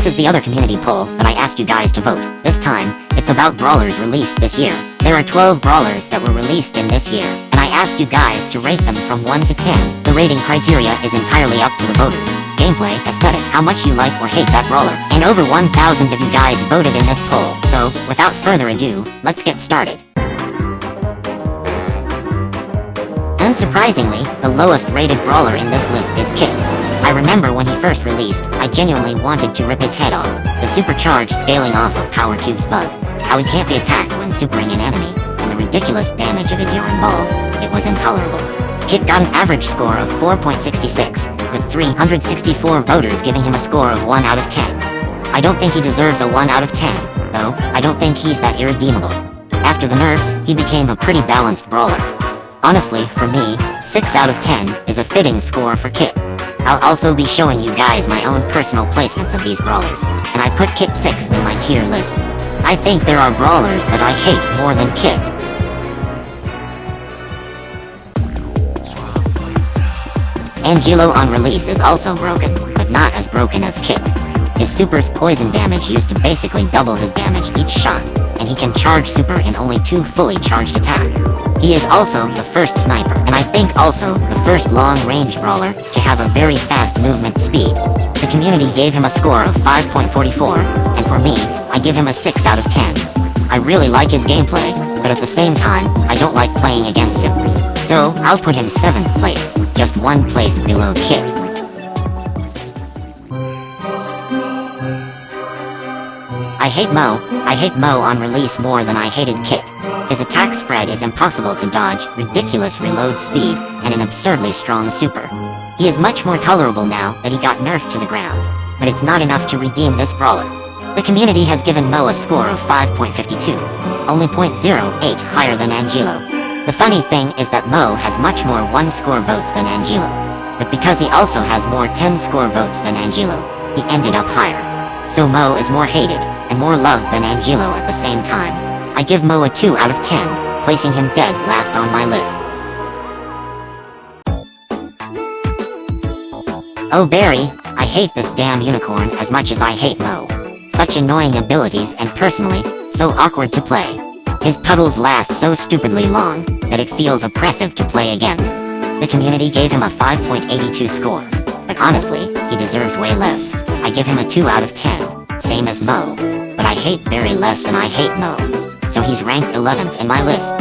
this is the other community poll that I asked you guys to vote. This time, it's about Brawlers released this year. There are 12 Brawlers that were released in this year, and I asked you guys to rate them from 1 to 10. The rating criteria is entirely up to the voters. Gameplay, aesthetic, how much you like or hate that Brawler. And over 1,000 of you guys voted in this poll, so, without further ado, let's get started. Unsurprisingly, the lowest rated Brawler in this list is Kit. I remember when he first released, I genuinely wanted to rip his head off. The supercharged scaling off of Power Cube's bug, how he can't be attacked when supering an enemy, and the ridiculous damage of his yarn ball, it was intolerable. Kit got an average score of 4.66, with 364 voters giving him a score of 1 out of 10. I don't think he deserves a 1 out of 10, though, I don't think he's that irredeemable. After the nerfs, he became a pretty balanced Brawler. Honestly, for me, 6 out of 10 is a fitting score for Kit. I'll also be showing you guys my own personal placements of these Brawlers, and I put Kit 6th in my tier list. I think there are Brawlers that I hate more than Kit. Angilo on release is also broken, but not as broken as Kit. His super's poison damage used to basically double his damage each shot, and he can charge super in only 2 fully charged attacks. He is also the first sniper, and I think also the first long-range Brawler to have a very fast movement speed. The community gave him a score of 5.44, and for me, I give him a 6 out of 10. I really like his gameplay, but at the same time, I don't like playing against him. So, I'll put him 7th place, just 1 place below Kit. I hate Mo on release more than I hated Kit. His attack spread is impossible to dodge, ridiculous reload speed, and an absurdly strong super. He is much more tolerable now that he got nerfed to the ground, but it's not enough to redeem this Brawler. The community has given Mo a score of 5.52, only 0.08 higher than Angilo. The funny thing is that Mo has much more 1-score votes than Angilo, but because he also has more 10-score votes than Angilo, he ended up higher. So Mo is more hated, and more loved than Angilo at the same time. I give Mo a 2 out of 10, placing him dead last on my list. Oh Barry, I hate this damn unicorn as much as I hate Mo. Such annoying abilities and personally, so awkward to play. His puddles last so stupidly long, that it feels oppressive to play against. The community gave him a 5.82 score, but honestly, he deserves way less. I give him a 2 out of 10, same as Mo, but I hate Barry less than I hate Mo, so he's ranked 11th in my list.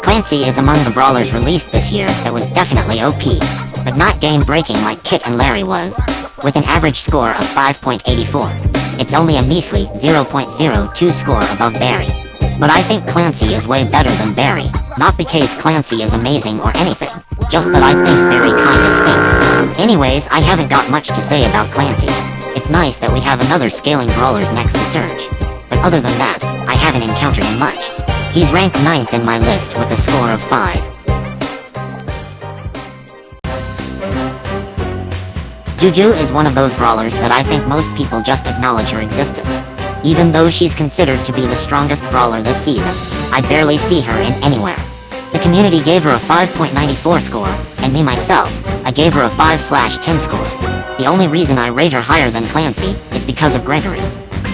Clancy is among the Brawlers released this year that was definitely OP, but not game-breaking like Kit and Larry was, with an average score of 5.84. It's only a measly 0.02 score above Barry. But I think Clancy is way better than Barry, not because Clancy is amazing or anything, just that I think Barry kinda stinks. Anyways, I haven't got much to say about Clancy. It's nice that we have another scaling Brawlers next to Surge, but other than that, I haven't encountered him much. He's ranked 9th in my list with a score of 5. Juju is one of those Brawlers that I think most people just acknowledge her existence. Even though she's considered to be the strongest Brawler this season, I barely see her in anywhere. The community gave her a 5.94 score, and me myself, I gave her a 5/10 score. The only reason I rate her higher than Clancy is because of Gregory.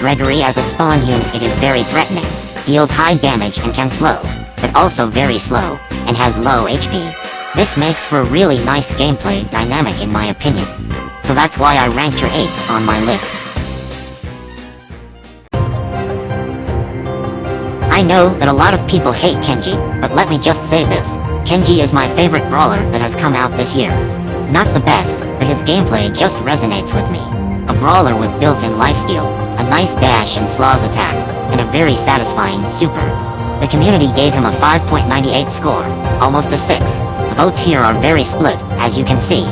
Gregory as a spawn unit is very threatening, deals high damage and can slow, but also very slow, and has low HP. This makes for a really nice gameplay dynamic in my opinion. So that's why I ranked her 8th on my list. I know that a lot of people hate Kenji, but let me just say this. Kenji is my favorite Brawler that has come out this year. Not the best, but his gameplay just resonates with me. A Brawler with built-in lifesteal, a nice dash and slaws attack, and a very satisfying super. The community gave him a 5.98 score, almost a 6. The votes here are very split, as you can see.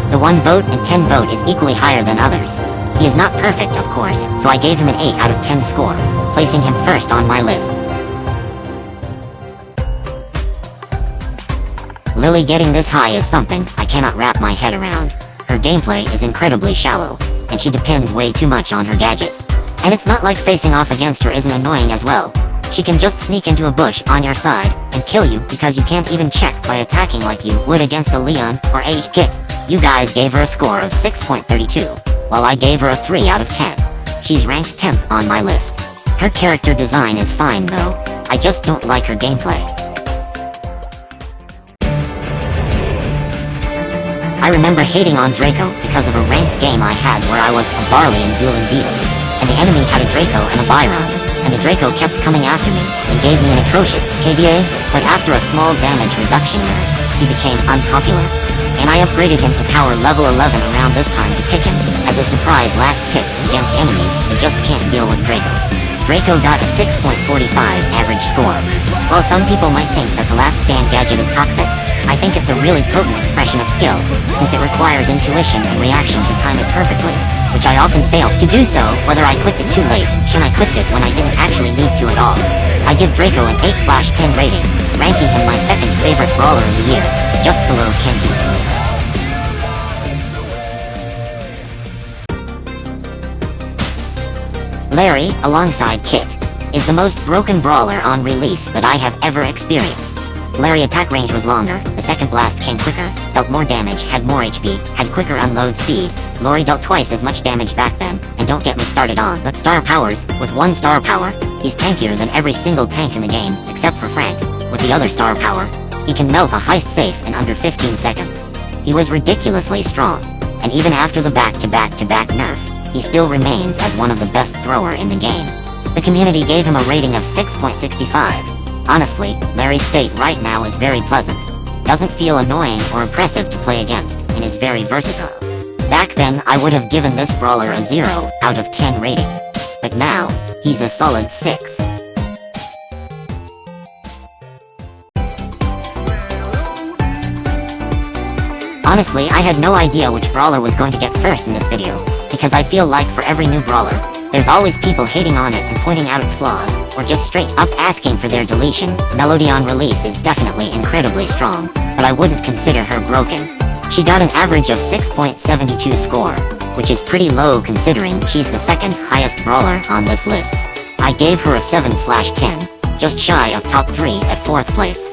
The 1 vote and 10 vote is equally higher than others. He is not perfect, of course, so I gave him an 8 out of 10 score, placing him first on my list. Lily getting this high is something I cannot wrap my head around. Her gameplay is incredibly shallow, and she depends way too much on her gadget. And it's not like facing off against her isn't annoying as well. She can just sneak into a bush on your side, and kill you because you can't even check by attacking like you would against a Leon or H Kit. You guys gave her a score of 6.32, while I gave her a 3 out of 10. She's ranked 10th on my list. Her character design is fine though, I just don't like her gameplay. I remember hating on Draco because of a ranked game I had where I was a Barley and dueling beetles, and the enemy had a Draco and a Byron, and the Draco kept coming after me and gave me an atrocious KDA, but after a small damage reduction nerf, he became unpopular, and I upgraded him to power level 11 around this time to pick him as a surprise last pick against enemies that just can't deal with Draco. Draco got a 6.45 average score. While some people might think that the last stand gadget is toxic, I think it's a really potent expression of skill, since it requires intuition and reaction to time it perfectly, which I often fails to do so, whether I clicked it too late, and I clicked it when I didn't actually need to at all. I give Draco an 8/10 rating, ranking him my second favorite brawler of the year, just below Kenji. Larry, alongside Kit, is the most broken brawler on release that I have ever experienced. Larry attack range was longer, the second blast came quicker, dealt more damage, had more HP, had quicker unload speed. Larry dealt twice as much damage back then, and don't get me started on the star powers. With 1 star power, he's tankier than every single tank in the game, except for Frank. With the other star power, he can melt a heist safe in under 15 seconds. He was ridiculously strong, and even after the back-to-back-to-back nerf, he still remains as one of the best thrower in the game. The community gave him a rating of 6.65. Honestly, Larry's state right now is very pleasant. Doesn't feel annoying or oppressive to play against, and is very versatile. Back then, I would have given this brawler a 0 out of 10 rating. But now, he's a solid 6. Honestly, I had no idea which brawler was going to get first in this video, because I feel like for every new brawler, there's always people hating on it and pointing out its flaws, or just straight up asking for their deletion. Melody on release is definitely incredibly strong, but I wouldn't consider her broken. She got an average of 6.72 score, which is pretty low considering she's the second highest brawler on this list. I gave her a 7/10, just shy of top 3 at 4th place.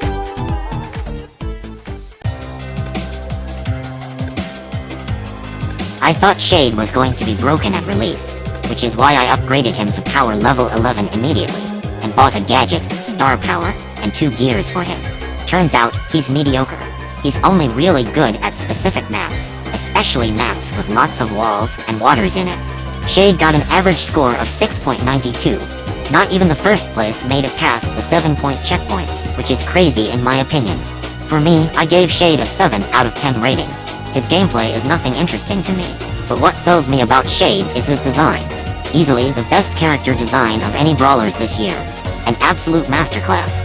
I thought Shade was going to be broken at release, which is why I upgraded him to power level 11 immediately, and bought a gadget, star power, and 2 gears for him. Turns out, he's mediocre. He's only really good at specific maps, especially maps with lots of walls and waters in it. Shade got an average score of 6.92. Not even the first place made it past the 7-point checkpoint, which is crazy in my opinion. For me, I gave Shade a 7 out of 10 rating. His gameplay is nothing interesting to me, but what sells me about Shade is his design. Easily the best character design of any brawlers this year. An absolute masterclass.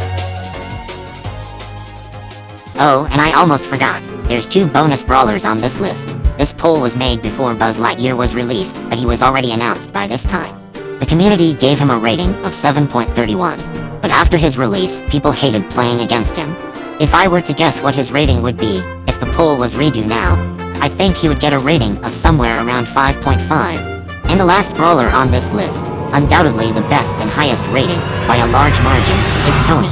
Oh, and I almost forgot, there's 2 bonus brawlers on this list. This poll was made before Buzz Lightyear was released, but he was already announced by this time. The community gave him a rating of 7.31, but after his release, people hated playing against him. If I were to guess what his rating would be, if the poll was redo now, I think he would get a rating of somewhere around 5.5. And the last brawler on this list, undoubtedly the best and highest rating, by a large margin, is Tony.